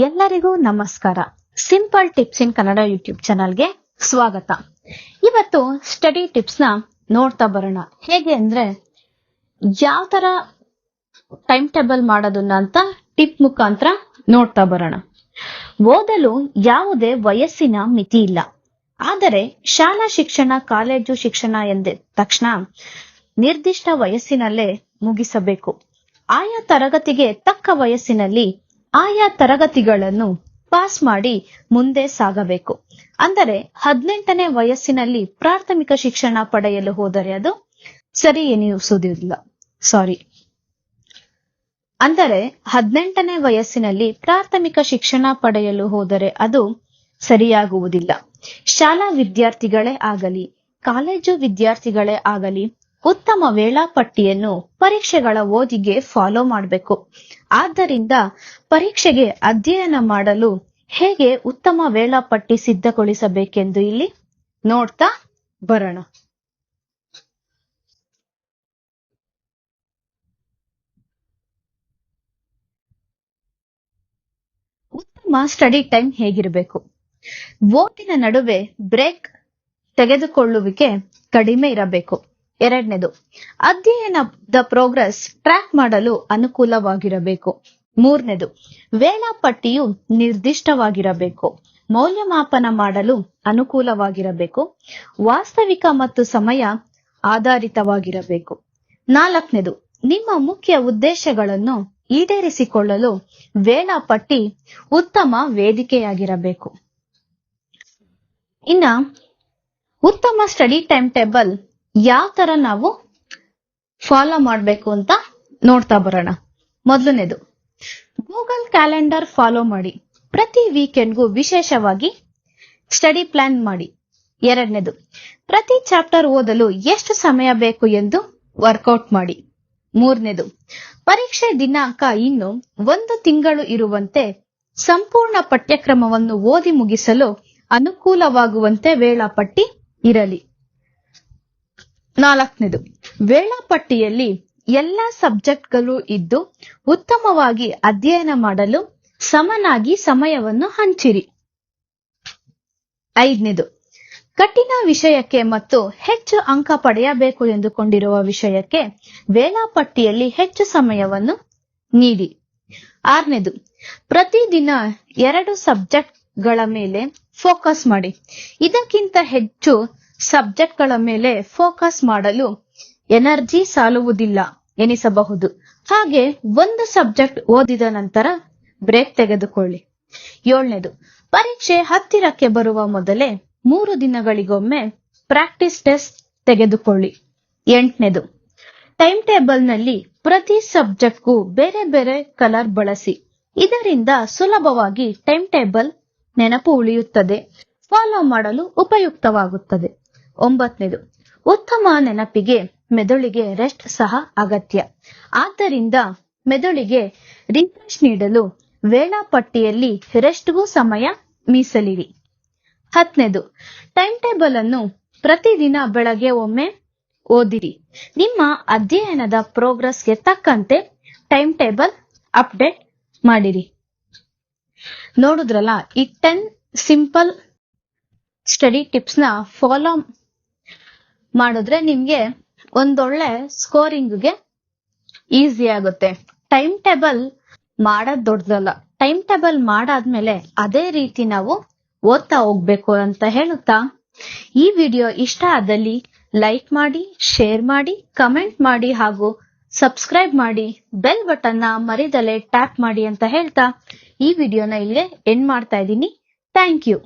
ಎಲ್ಲರಿಗೂ ನಮಸ್ಕಾರ. Simple tips ಇನ್ Kannada YouTube ಚಾನಲ್ಗೆ ಸ್ವಾಗತ. ಇವತ್ತು ಸ್ಟಡಿ ಟಿಪ್ಸ್ ನ ನೋಡ್ತಾ ಬರೋಣ. ಹೇಗೆ ಅಂದ್ರೆ ಯಾವ ತರ ಟೈಮ್ ಟೇಬಲ್ ಮಾಡೋದನ್ನ ಅಂತ ಟಿಪ್ ಮುಖಾಂತರ ನೋಡ್ತಾ ಬರೋಣ. ಓದಲು ಯಾವುದೇ ವಯಸ್ಸಿನ ಮಿತಿ ಇಲ್ಲ. ಆದರೆ ಶಾಲಾ ಶಿಕ್ಷಣ, ಕಾಲೇಜು ಶಿಕ್ಷಣ ಎಂದ ತಕ್ಷಣ ನಿರ್ದಿಷ್ಟ ವಯಸ್ಸಿನಲ್ಲೇ ಮುಗಿಸಬೇಕು. ಆಯಾ ತರಗತಿಗೆ ತಕ್ಕ ವಯಸ್ಸಿನಲ್ಲಿ ಆಯಾ ತರಗತಿಗಳನ್ನು ಪಾಸ್ ಮಾಡಿ ಮುಂದೆ ಸಾಗಬೇಕು. ಅಂದರೆ 18ನೇ ವಯಸ್ಸಿನಲ್ಲಿ ಪ್ರಾಥಮಿಕ ಶಿಕ್ಷಣ ಪಡೆಯಲು ಹೋದರೆ ಅದು ಸರಿ ಎನಿಸುವುದಿಲ್ಲ. ಅಂದರೆ 18ನೇ ವಯಸ್ಸಿನಲ್ಲಿ ಪ್ರಾಥಮಿಕ ಶಿಕ್ಷಣ ಪಡೆಯಲು ಹೋದರೆ ಅದು ಸರಿಯಾಗುವುದಿಲ್ಲ. ಶಾಲಾ ವಿದ್ಯಾರ್ಥಿಗಳೇ ಆಗಲಿ, ಕಾಲೇಜು ವಿದ್ಯಾರ್ಥಿಗಳೇ ಆಗಲಿ ಉತ್ತಮ ವೇಳಾಪಟ್ಟಿಯನ್ನು ಪರೀಕ್ಷೆಗಳ ಓದಿಗೆ ಫಾಲೋ ಮಾಡಬೇಕು. ಆದ್ದರಿಂದ ಪರೀಕ್ಷೆಗೆ ಅಧ್ಯಯನ ಮಾಡಲು ಹೇಗೆ ಉತ್ತಮ ವೇಳಾಪಟ್ಟಿ ಸಿದ್ಧಗೊಳಿಸಬೇಕೆಂದು ಇಲ್ಲಿ ನೋಡ್ತಾ ಬರೋಣ. ಉತ್ತಮ ಸ್ಟಡಿ ಟೈಮ್ ಹೇಗಿರಬೇಕು? ಓದಿನ ನಡುವೆ ಬ್ರೇಕ್ ತೆಗೆದುಕೊಳ್ಳುವಿಕೆ ಕಡಿಮೆ ಇರಬೇಕು. ಎರಡನೇದು, ಅಧ್ಯಯನದ ಪ್ರೋಗ್ರೆಸ್ ಟ್ರ್ಯಾಕ್ ಮಾಡಲು ಅನುಕೂಲವಾಗಿರಬೇಕು. ಮೂರನೇದು, ವೇಳಾಪಟ್ಟಿಯು ನಿರ್ದಿಷ್ಟವಾಗಿರಬೇಕು. ಮೌಲ್ಯಮಾಪನ ಮಾಡಲು ಅನುಕೂಲವಾಗಿರಬೇಕು. ವಾಸ್ತವಿಕ ಮತ್ತು ಸಮಯ ಆಧಾರಿತವಾಗಿರಬೇಕು. ನಾಲ್ಕನೇದು, ನಿಮ್ಮ ಮುಖ್ಯ ಉದ್ದೇಶಗಳನ್ನು ಈಡೇರಿಸಿಕೊಳ್ಳಲು ವೇಳಾಪಟ್ಟಿ ಉತ್ತಮ ವೇದಿಕೆಯಾಗಿರಬೇಕು. ಇನ್ನ ಉತ್ತಮ ಸ್ಟಡಿ ಟೈಮ್ ಟೇಬಲ್ ಯಾವ ತರ ನಾವು ಫಾಲೋ ಮಾಡಬೇಕು ಅಂತ ನೋಡ್ತಾ ಬರೋಣ. ಮೊದಲನೇದು, ಗೂಗಲ್ ಕ್ಯಾಲೆಂಡರ್ ಫಾಲೋ ಮಾಡಿ. ಪ್ರತಿ ವೀಕೆಂಡ್ಗೂ ವಿಶೇಷವಾಗಿ ಸ್ಟಡಿ ಪ್ಲಾನ್ ಮಾಡಿ. ಎರಡನೇದು, ಪ್ರತಿ ಚಾಪ್ಟರ್ ಓದಲು ಎಷ್ಟು ಸಮಯ ಬೇಕು ಎಂದು ವರ್ಕೌಟ್ ಮಾಡಿ. ಮೂರನೇದು, ಪರೀಕ್ಷೆ ದಿನಾಂಕ ಇನ್ನು 1 ತಿಂಗಳು ಇರುವಂತೆ ಸಂಪೂರ್ಣ ಪಠ್ಯಕ್ರಮವನ್ನು ಓದಿ ಮುಗಿಸಲು ಅನುಕೂಲವಾಗುವಂತೆ ವೇಳಾಪಟ್ಟಿ ಇರಲಿ. ನಾಲ್ಕನೇದು, ವೇಳಾಪಟ್ಟಿಯಲ್ಲಿ ಎಲ್ಲಾ ಸಬ್ಜೆಕ್ಟ್ಗಳು ಇದ್ದು ಉತ್ತಮವಾಗಿ ಅಧ್ಯಯನ ಮಾಡಲು ಸಮನಾಗಿ ಸಮಯವನ್ನು ಹಂಚಿರಿ. ಐದನೇದು, ಕಠಿಣ ವಿಷಯಕ್ಕೆ ಮತ್ತು ಹೆಚ್ಚು ಅಂಕ ಪಡೆಯಬೇಕು ಎಂದುಕೊಂಡಿರುವ ವಿಷಯಕ್ಕೆ ವೇಳಾಪಟ್ಟಿಯಲ್ಲಿ ಹೆಚ್ಚು ಸಮಯವನ್ನು ನೀಡಿ. ಆರನೇದು, ಪ್ರತಿದಿನ 2 ಸಬ್ಜೆಕ್ಟ್ಗಳ ಮೇಲೆ ಫೋಕಸ್ ಮಾಡಿ. ಇದಕ್ಕಿಂತ ಹೆಚ್ಚು ಸಬ್ಜೆಕ್ಟ್ಗಳ ಮೇಲೆ ಫೋಕಸ್ ಮಾಡಲು ಎನರ್ಜಿ ಸಾಲುವುದಿಲ್ಲ ಎನಿಸಬಹುದು. ಹಾಗೆ 1 ಸಬ್ಜೆಕ್ಟ್ ಓದಿದ ನಂತರ ಬ್ರೇಕ್ ತೆಗೆದುಕೊಳ್ಳಿ. ಏಳನೇದು, ಪರೀಕ್ಷೆ ಹತ್ತಿರಕ್ಕೆ ಬರುವ ಮೊದಲೇ 3 ದಿನಗಳಿಗೊಮ್ಮೆ ಪ್ರಾಕ್ಟೀಸ್ ಟೆಸ್ಟ್ ತೆಗೆದುಕೊಳ್ಳಿ. ಎಂಟನೇದು, ಟೈಮ್ ಟೇಬಲ್ ನಲ್ಲಿ ಪ್ರತಿ ಸಬ್ಜೆಕ್ಟ್ಗೂ ಬೇರೆ ಬೇರೆ ಕಲರ್ ಬಳಸಿ. ಇದರಿಂದ ಸುಲಭವಾಗಿ ಟೈಮ್ ಟೇಬಲ್ ನೆನಪು ಉಳಿಯುತ್ತದೆ, ಫಾಲೋ ಮಾಡಲು ಉಪಯುಕ್ತವಾಗುತ್ತದೆ. ಒಂಬತ್ತನೇದು, ಉತ್ತಮ ನೆನಪಿಗೆ ಮೆದುಳಿಗೆ ರೆಸ್ಟ್ ಸಹ ಅಗತ್ಯ. ಆದ್ದರಿಂದ ಮೆದುಳಿಗೆ ರಿಫ್ರೆಶ್ ನೀಡಲು ವೇಳಾಪಟ್ಟಿಯಲ್ಲಿ ರೆಸ್ಟ್ಗೂ ಸಮಯ ಮೀಸಲಿಡಿ. ಹತ್ತನೇದು, ಟೈಮ್ ಟೇಬಲ್ ಅನ್ನು ಪ್ರತಿದಿನ ಬೆಳಗ್ಗೆ ಒಮ್ಮೆ ಓದಿರಿ. ನಿಮ್ಮ ಅಧ್ಯಯನದ ಪ್ರೋಗ್ರೆಸ್ಗೆ ತಕ್ಕಂತೆ ಟೈಮ್ ಟೇಬಲ್ ಅಪ್ಡೇಟ್ ಮಾಡಿರಿ. ನೋಡಿದ್ರಲ್ಲ, ಈ 10 ಸಿಂಪಲ್ ಸ್ಟಡಿ ಟಿಪ್ಸ್ ನ ಫಾಲೋ ಮಾಡಿದ್ರೆ ನಿಮ್ಗೆ ಒಂದೊಳ್ಳೆ ಸ್ಕೋರಿಂಗ್ಗೆ ಈಸಿ ಆಗುತ್ತೆ. ಟೈಮ್ ಟೇಬಲ್ ಮಾಡೋದ್ ದೊಡ್ಡದಲ್ಲ, ಟೈಮ್ ಟೇಬಲ್ ಮಾಡಾದ್ಮೇಲೆ ಅದೇ ರೀತಿ ನಾವು ಓದ್ತಾ ಹೋಗ್ಬೇಕು ಅಂತ ಹೇಳುತ್ತಾ, ಈ ವಿಡಿಯೋ ಇಷ್ಟ ಆದಲ್ಲಿ ಲೈಕ್ ಮಾಡಿ, ಶೇರ್ ಮಾಡಿ, ಕಮೆಂಟ್ ಮಾಡಿ ಹಾಗೂ ಸಬ್ಸ್ಕ್ರೈಬ್ ಮಾಡಿ, ಬೆಲ್ ಬಟನ್ ನ ಮರಿದಲೆ ಟ್ಯಾಪ್ ಮಾಡಿ ಅಂತ ಹೇಳ್ತಾ ಈ ವಿಡಿಯೋನ ಇಲ್ಲೇ ಎಂಡ್ ಮಾಡ್ತಾ ಇದ್ದೀನಿ. Thank you.